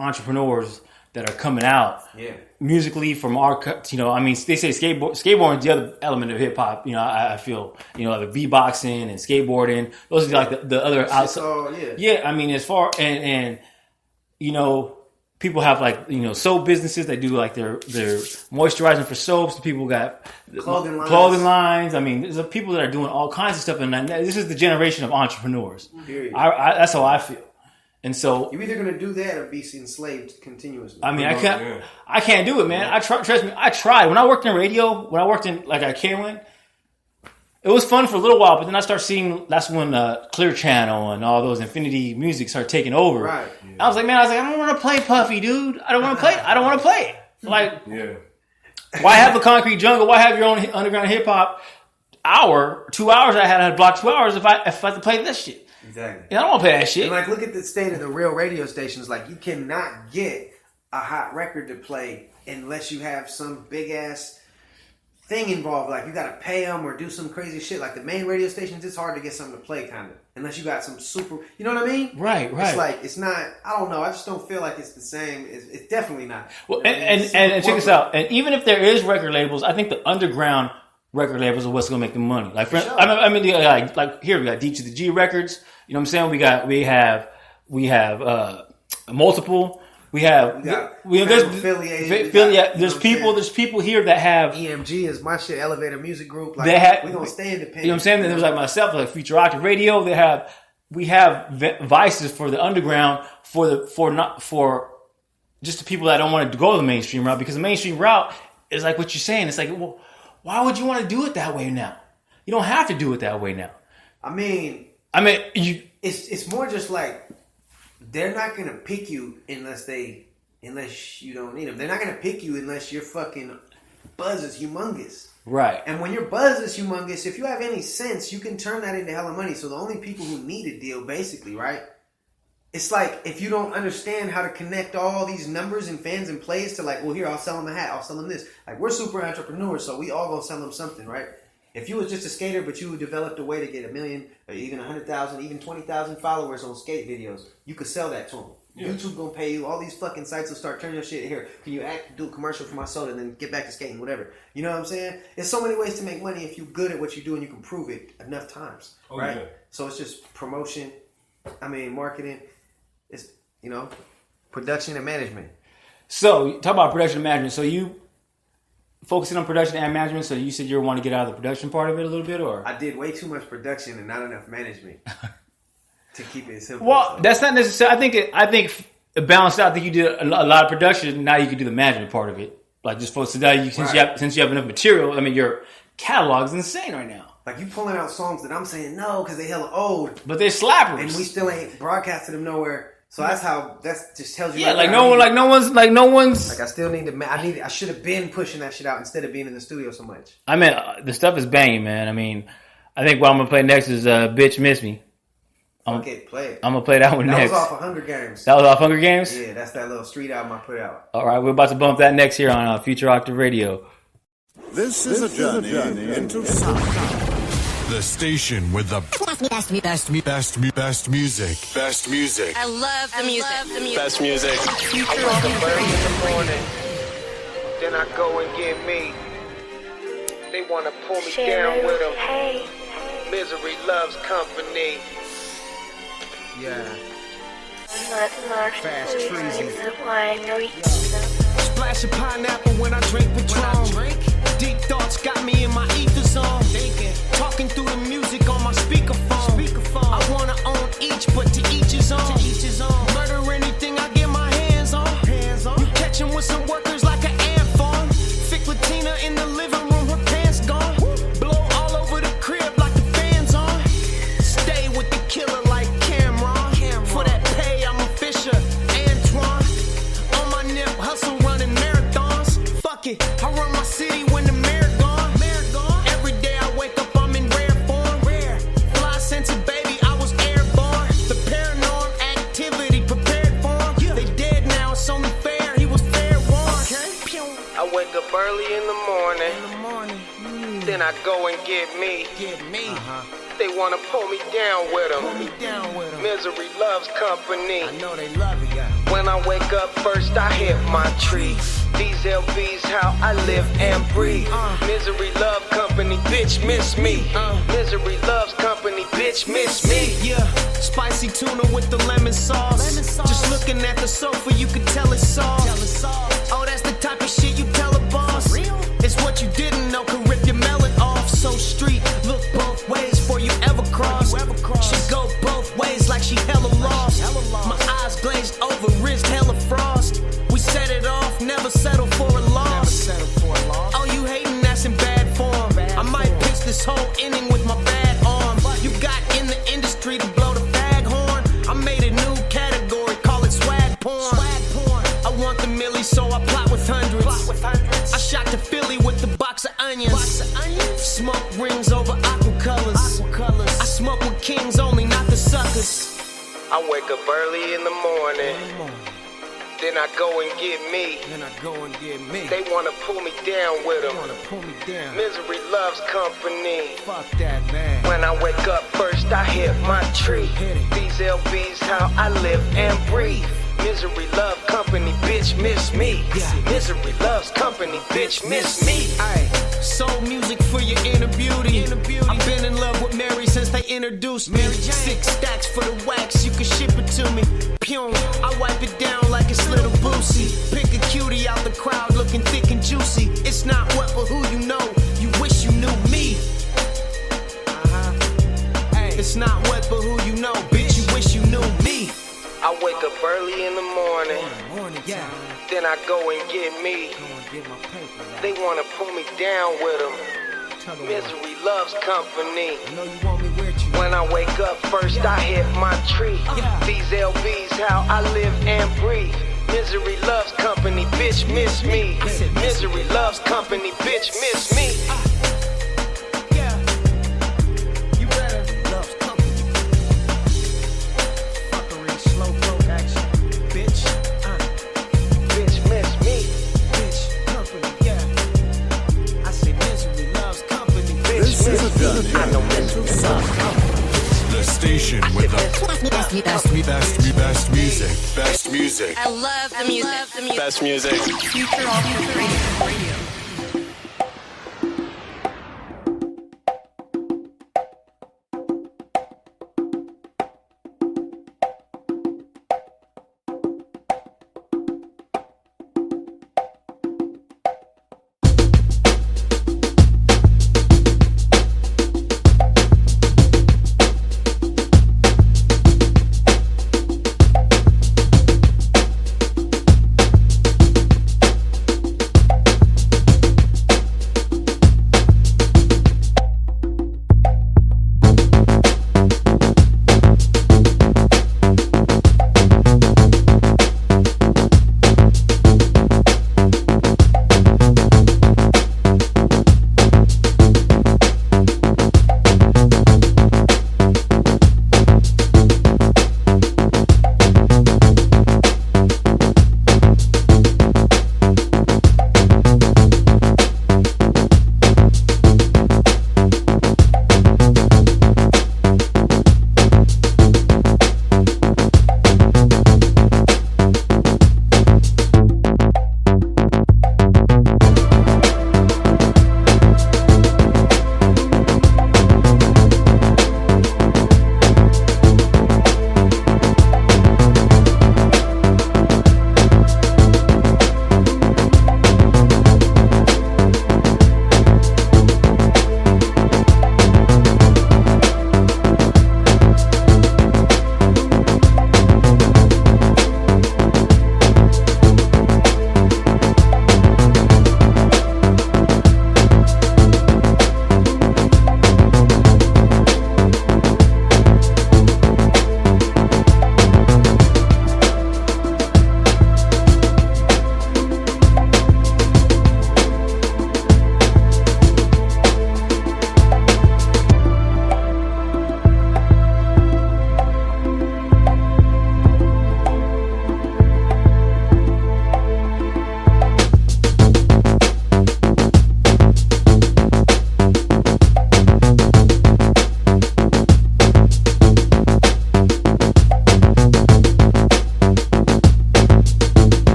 entrepreneurs that are coming out musically from our, I mean, they say skateboarding is the other element of hip hop. I feel, like beatboxing and skateboarding. Those are like the other outside. Yeah, I mean, as far and people have like soap businesses that do like their moisturizing for soaps. People got clothing lines. I mean, there's people that are doing all kinds of stuff, and this is the generation of entrepreneurs. That's how I feel. And so you're either gonna do that or be enslaved continuously. I mean, I can't do it, man. Trust me, I tried. When I worked in radio, when I worked in like at K-Win, it was fun for a little while, but then I started seeing that's when Clear Channel and all those Infinity Music started taking over. Right. Yeah. I was like, I don't want to play Puffy, dude. I don't want to play. I don't want to play it. Like, why have a Concrete Jungle? Why have your own underground hip hop hour, 2 hours? I had to block 2 hours if I had to play this shit. Exactly. Yeah, I don't want to play that shit. And like, look at the state of the real radio stations. Like, you cannot get a hot record to play unless you have some big ass thing involved. Like, you got to pay them or do some crazy shit. Like the main radio stations, it's hard to get something to play, kind of, unless you got some super. You know what I mean? Right. It's like it's not. I don't know. I just don't feel like it's the same. It's definitely not. Well, and check this out. And even if there is record labels, I think the underground record labels are what's going to make the money. Like, sure. I mean, like here we got D to the G Records. You know what I'm saying? We have multiple. There's people here that have EMG is my shit. Elevator Music Group. Like, we gonna stay independent. You know what I'm saying? There's like myself, like Future Octave Radio. We have vices for the underground for just the people that don't want to go the mainstream route, because the mainstream route is like what you're saying. It's like, well, why would you want to do it that way now? You don't have to do it that way now. I mean, it's more just like they're not gonna pick you unless you don't need them. They're not gonna pick you unless your fucking buzz is humongous. Right. And when your buzz is humongous, if you have any sense, you can turn that into hella money. So the only people who need a deal, basically, right? It's like, if you don't understand how to connect all these numbers and fans and plays to like, well, here, I'll sell them a hat, I'll sell them this. Like, we're super entrepreneurs, so we all gonna sell them something, right? If you was just a skater, but you developed a way to get 1 million, or even 100,000, even 20,000 followers on skate videos, you could sell that to them. Yeah. YouTube gonna pay you. All these fucking sites will start turning your shit here. Can you do a commercial for my soda and then get back to skating, whatever. You know what I'm saying? There's so many ways to make money if you're good at what you do and you can prove it enough times, right? Yeah. So it's just promotion. Marketing. It's, production and management. So, talk about production and management. So you focusing on production and management, so you said you want to get out of the production part of it a little bit, or? I did way too much production and not enough management to keep it simple. Well, that's not necessarily. I think it balanced out. I think you did a lot of production. Now you can do the management part of it. Like, just for today, since you have enough material. I mean, your catalog is insane right now. Like, you pulling out songs that I'm saying no because they hella old, but they're slappers, and we still ain't broadcasted them nowhere. So that just tells you. Yeah, no one's. Like, I still need to. I should have been pushing that shit out instead of being in the studio so much. I mean, the stuff is banging, man. I mean, I think what I'm gonna play next is "Bitch Miss Me." Okay, play it. I'm gonna play that one next. That was off of Hunger Games. That was off Hunger Games? Yeah, that's that little street album I put out. All right, we're about to bump that next here on Future Octave Radio. This is a journey into sound. The station with the best music. Best music. I love the music. Best music. I wake up early in the morning, then I go and get me. They wanna pull me down with them. Hey. Misery loves company. Yeah. Fast crazy. Splash of pineapple when I drink Patron. Deep thoughts got me in my ether zone. Talking through the music on my speakerphone. I wanna own each, but to each his own. Murder anything I get my hands on. You catch 'em with some workers like an ant farm. Thick Latina in the living room, her pants gone. Blow all over the crib like the fans on. Stay with the killer like Cameron. For that pay, I'm a Fisher, Antoine. On my nip, hustle running marathons. Fuck it, I run my city when the mayor gone. Every day I wake up, I'm in rare form. Fly sense baby, I was airborne. The paranormal activity prepared for him. They dead now, it's only fair, he was fair warned. I wake up early in the morning. Then I go and get me. They wanna pull me down with them. Misery loves company. I know they love it, yeah. When I wake wake up first, I hit my tree. These LBs, how I live and breathe. Misery love company, bitch, miss me. Misery loves company, bitch, miss me. Yeah, spicy tuna with the lemon sauce. Just looking at the sofa, you could tell it's soft. Oh, that's the type of shit you tell a boss. It's what you didn't know could rip your melon off. So street, look both ways before you ever cross. She go both ways like she hella lost. My eyes glazed over, wrist hella frost. We set it off, never settle for a loss. Oh, you hating, that's in bad form. I might pitch this whole inning with my bad arm. You got in the industry to blow the fag horn. I made a new category, call it swag porn. I want the milli, so I plot with hundreds. I shot to Philly with the box of onions. Smoke rings over aqua colors. I smoke with kings only, not the suckers. I wake up early in the morning. Then I go and get me. They wanna pull me down with them. Misery loves company. Fuck that, man. When I wake up first, I hit my tree. These LBs, how I live and breathe. Misery love company, bitch, miss me. Misery loves company, bitch, miss me. Ay, soul music for your inner beauty. I've been in love with Mary since they introduced me. 6 stacks for the wax, you can ship it to me. Pune, I wipe it down like it's little Boosie. Pick a cutie out the crowd looking thick and juicy. It's not what but who you know, you wish you knew me. It's not what but who you know, bitch, you wish you knew me. I wake up early in the morning. Then I go and get me. They wanna pull me down with them. Misery loves company. When I wake up first, I hit my tree. These LBs, how I live and breathe. Misery loves company, bitch, miss me. Misery loves company, bitch, miss me. The station with the best music. Best music. I love the music. Best music. Future Office Radio.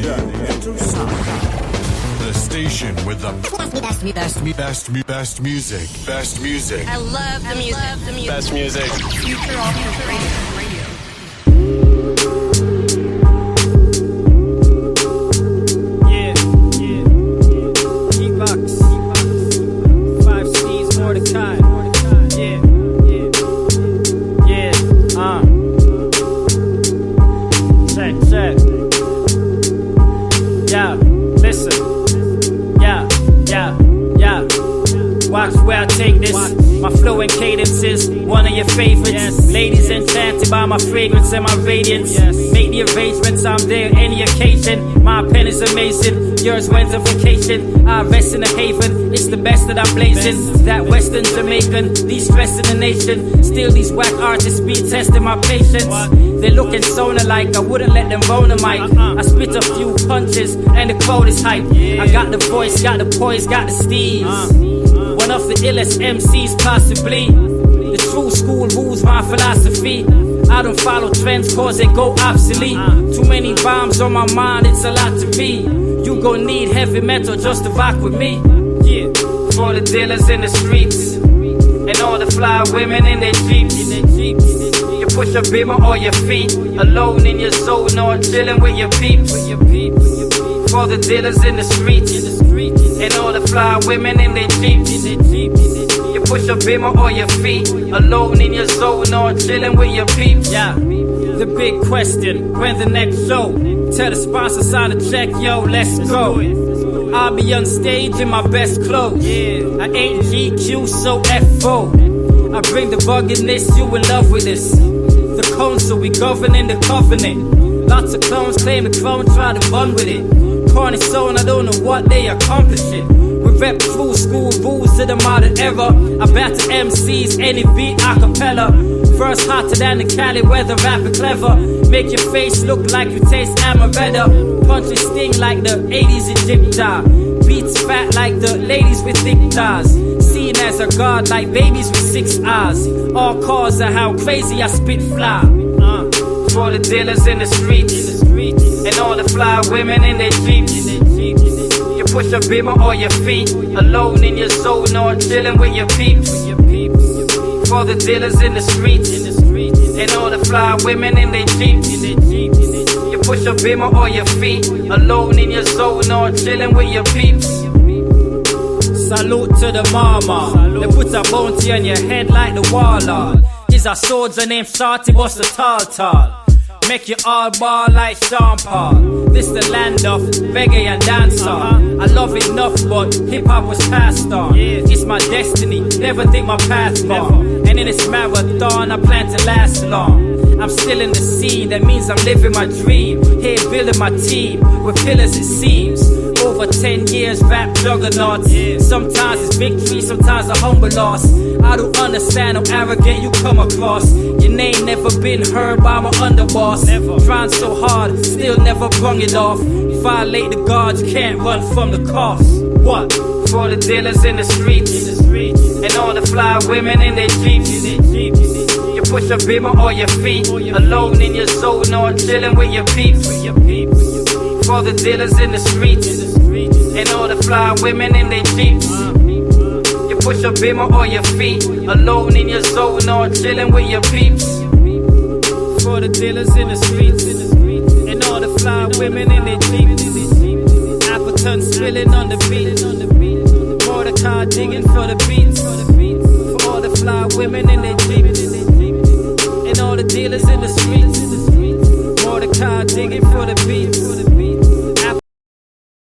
into sound. The station with the best music. Best music. I love the music. Best music. Future Alternative Radio. Yeah. G-Box. 5 C's, Mordecai. Yeah. Check. Yeah, listen. Yeah. Watch where I take this. My flow and cadence is one of your favorites. Ladies enchanted by my fragrance and my radiance. Make the arrangements, I'm there any occasion. My pen is amazing, yours went on vacation. I rest in a haven, it's the best that I'm blazing. That Western Jamaican, de-stressing the nation. Still these whack artists be testing my patience. They looking sonar like I wouldn't let them bone a mic. I spit a few punches and the crowd is hype. I got the voice, got the poise, got the steez. One of the illest MCs possibly. The true school rules my philosophy. I don't follow trends cause they go obsolete. Too many bombs on my mind, it's a lot to be. You gon' need heavy metal just to rock with me. Yeah. For the dealers in the streets and all the fly women in their jeeps. You push a beamer or your feet, alone in your zone or chilling with your peeps. For the dealers in the streets and all the fly women in their jeeps. You push a beamer or your feet, alone in your zone or chilling with your peeps. Yeah. The big question, when the next show? Tell the sponsor sign a check, yo, let's go. I'll be on stage in my best clothes. I ain't GQ, so FO. I bring the buggedness, you in love with this. The council, we governing the covenant. Lots of clones claim the crown, try to run with it. Corny zone, I don't know what they accomplishing. We rep true school rules to the modern era. I battle MCs, any beat acapella. Verse hotter than the Cali weather, rapping clever. Make your face look like you taste amaretto. Punch and sting like the 80s Egypta. Beats fat like the ladies with thick thighs. Seen as a god like babies with 6 eyes. All cause of how crazy I spit fly. For the dealers in the streets and all the fly women in their jeeps. You push a beamer or your feet, alone in your zone or chilling with your peeps. For the dealers in the streets and all the fly women in their jeeps. You push a beamer or your feet, alone in your zone or chilling with your peeps. Salute to the mama. They put a bounty on your head like the warlord. Is our soldier named Shorty, what's the tall? Make you all ball like Sean Paul. This the land of reggae and dancehall. I love it enough, but hip-hop was passed on. It's my destiny, never think my path gone. And in this marathon, I plan to last long. I'm still in the scene, that means I'm living my dream. Here building my team, with pillars it seems. Over 10 years, rap juggernauts. Sometimes it's victory, sometimes a humble loss. I don't understand how arrogant you come across. Your name never been heard by my underboss. Trying so hard, still never brung it off. Violate the gods, you can't run from the cost. What? For the dealers in the streets and all the fly women in their jeeps. You push a beamer or your feet, alone in your zone or chilling with your peeps. For the dealers in the streets and all the fly women in their jeeps. You push a beamer or your feet, alone in your zone or chilling with your peeps. For the dealers in the streets and all the fly women in their jeeps. Appleton spilling on the beat. Mordecai digging for the beats. For all the fly women in their jeeps and all the dealers in the streets. Mordecai digging for the beats.